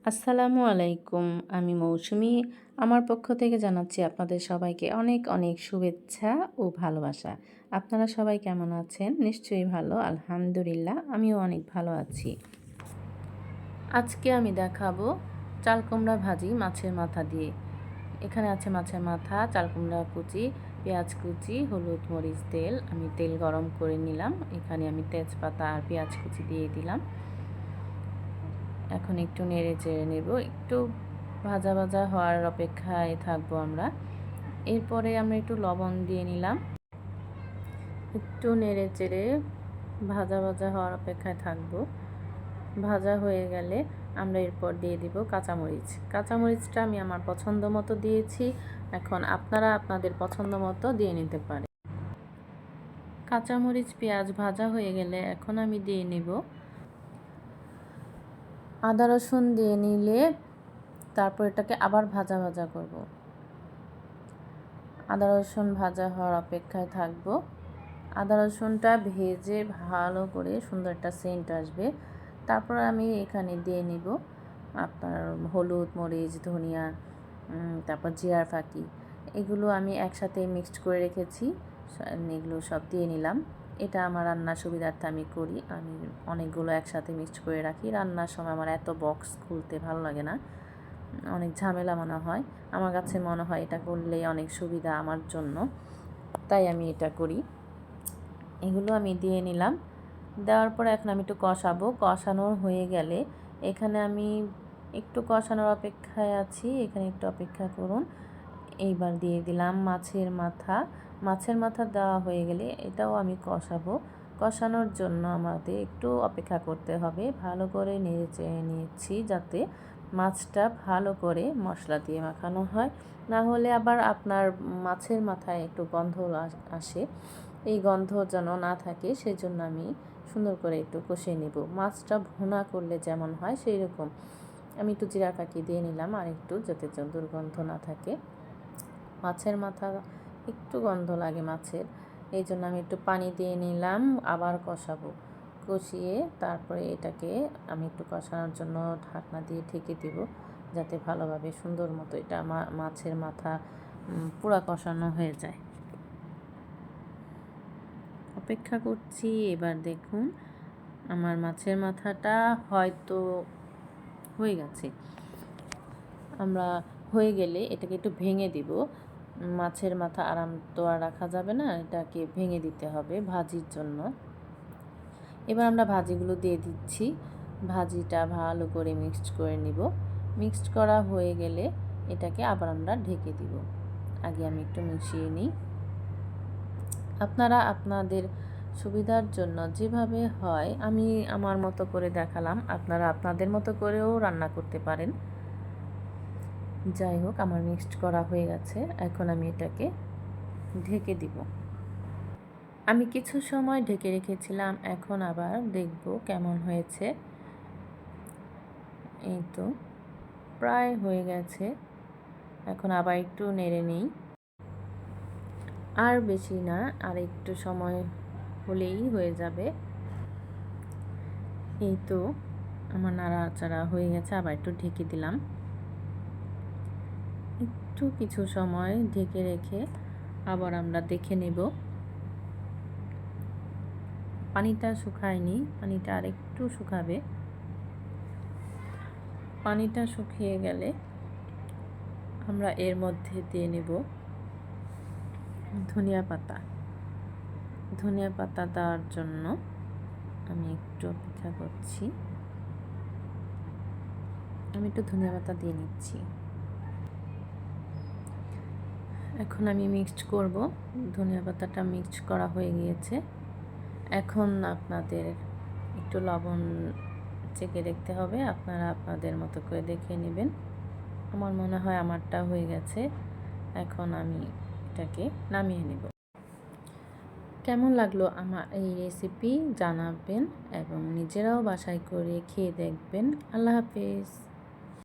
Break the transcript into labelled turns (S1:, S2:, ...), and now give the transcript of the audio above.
S1: আসসালামু আলাইকুম। আমি মৌসুমী। আমার পক্ষ থেকে জানাচ্ছি আপনাদের সবাইকে অনেক অনেক শুভেচ্ছা ও ভালোবাসা। আপনারা সবাই কেমন আছেন? নিশ্চয়ই ভালো। আলহামদুলিল্লাহ আমিও অনেক ভালো আছি। আজকে আমি দেখাবো চাল কুমড়া ভাজি মাছের মাথা দিয়ে। এখানে আছে মাছের মাথা, চাল কুমড়া কুচি, পেঁয়াজ কুচি, হলুদ মরিচ তেল। আমি তেল গরম করে নিলাম। এখানে আমি তেজপাতা আর পেঁয়াজ কুচি দিয়ে দিলাম। এখন একটু নেড়ে চেড়ে নেব, একটু ভাজা ভাজা হওয়ার অপেক্ষায় থাকবো আমরা। এরপরে আমরা একটু লবণ দিয়ে নিলাম, একটু নেড়ে চেড়ে ভাজা ভাজা হওয়ার অপেক্ষায় থাকবো। ভাজা হয়ে গেলে আমরা এরপর দিয়ে দিব কাঁচামরিচ। কাঁচামরিচটা আমি আমার পছন্দ মতো দিয়েছি, এখন আপনারা আপনাদের পছন্দ মতো দিয়ে নিতে পারেন। কাঁচামরিচ পেঁয়াজ ভাজা হয়ে গেলে এখন আমি দিয়ে নিব আদা রসুন দিয়ে নিলে তারপর এটাকে আবার ভাজা ভাজা করব। আদা রসুন ভাজা হওয়ার অপেক্ষায় থাকব। আদা রসুনটা ভেজে ভালো করে সুন্দর একটা সেন্ট আসবে। তারপর আমি এখানে দিয়ে নিব আপনার হলুদ মরিচ ধনিয়া, তারপর জিরার ফাঁকি, এগুলো আমি একসাথে মিক্সড করে রেখেছি। এগুলো সব দিয়ে নিলাম। এটা আমার রান্নার সুবিধার্থে আমি করি। আমি অনেকগুলো একসাথে মিক্সড করে রাখি। রান্নার সময় আমার এত বক্স খুলতে ভালো লাগে না, অনেক ঝামেলা মনে হয়। আমার কাছে মনে হয় এটা করলেই অনেক সুবিধা আমার জন্য, তাই আমি এটা করি। এগুলো আমি দিয়ে নিলাম। দেওয়ার পরে এখন আমি একটু কষাবো। কষানোর হয়ে গেলে এখানে আমি একটু কষানোর অপেক্ষায় আছি, এখানে একটু অপেক্ষা করুন। এইবার দিয়ে দিলাম মাছের মাথা। মাছের মাথা দেওয়া হয়ে গেলে এটাও আমি কষাবো। কষানোর জন্য আমাদের একটু অপেক্ষা করতে হবে। ভালো করে নেড়ে চেড়ে নিচ্ছি যাতে মাছটা ভালো করে মশলা দিয়ে মাখানো হয়, না হলে আবার আপনার মাছের মাথায় একটু গন্ধ আসে। এই গন্ধ যেন না থাকে সেজন্য আমি সুন্দর করে একটু কষিয়ে নেব। মাছটা ভুনা করলে যেমন হয় সেই রকম আমি একটু জিরা ফাঁকি দিয়ে নিলাম আর একটু, যাতে দুর্গন্ধ না থাকে। মাছের মাথা একটু গন্ধ লাগে মাছের, এই জন্য আমি একটু পানি দিয়ে নিলাম। আবার কষাবো। কষিয়ে তারপরে এটাকে আমি একটু কষানোর জন্য ঢাকনা দিয়ে ঢেকে দেব, যাতে ভালোভাবে সুন্দর মতো এটা মাছের মাথা পুরা কষানো হয়ে যায়। অপেক্ষা করছি। এবার দেখুন আমার মাছের মাথাটা হয়তো হয়ে গেছে। আমরা হয়ে গেলে এটাকে একটু ভেঙে দিব। মাছের মাথা আরাম তো আর রাখা যাবে না, এটাকে ভেঙে দিতে হবে ভাজির জন্য। এবার আমরা ভাজিগুলো দিয়ে দিচ্ছি। ভাজিটা ভালো করে মিক্সড করে নিব। মিক্সড করা হয়ে গেলে এটাকে আবার আমরা ঢেকে দিব। আগে আমি একটু মিশিয়ে নিই। আপনারা আপনাদের সুবিধার জন্য যেভাবে হয় আমি আমার মতো করে দেখালাম, আপনারা আপনাদের মতো করেও রান্না করতে পারেন। যাই হোক, আমার মিক্সড করা হয়ে গেছে, এখন আমি এটাকে ঢেকে দিব। আমি কিছু সময় ঢেকে রেখেছিলাম, এখন আবার দেখব কেমন হয়েছে। এই তো প্রায় হয়ে গেছে, এখন আবার একটু নেড়ে নিই। আর বেশি না, আর একটু সময় হলেই হয়ে যাবে। এই তো আমার নাড়াচাড়া হয়ে গেছে, আবার একটু ঢেকে দিলাম। একটু কিছু সময় ঢেকে রেখে আবার আমরা দেখে নেব। পানিটা শুকায়নি, পানিটা আর একটু শুকাবে। পানিটা শুকিয়ে গেলে আমরা এর মধ্যে দিয়ে নেব ধনিয়া পাতা। ধনিয়া পাতা দেওয়ার জন্য আমি একটু অপেক্ষা করছি। আমি একটু ধনিয়া পাতা দিয়ে নিচ্ছি। এখন আমি মিক্সড করব। ধনিয়া পাতাটা মিক্সড করা হয়ে গিয়েছে। এখন আপনাদের একটু লবণ চেখে দেখতে হবে, আপনারা আপনাদের মতো করে দেখে নেবেন। আমার মনে হয় আমারটা হয়ে গেছে, এখন আমি এটাকে নামিয়ে নেব। কেমন লাগলো আমার এই রেসিপি জানাবেন এবং নিজেরাও বাসায় করে খেয়ে দেখবেন। আল্লাহ হাফেজ।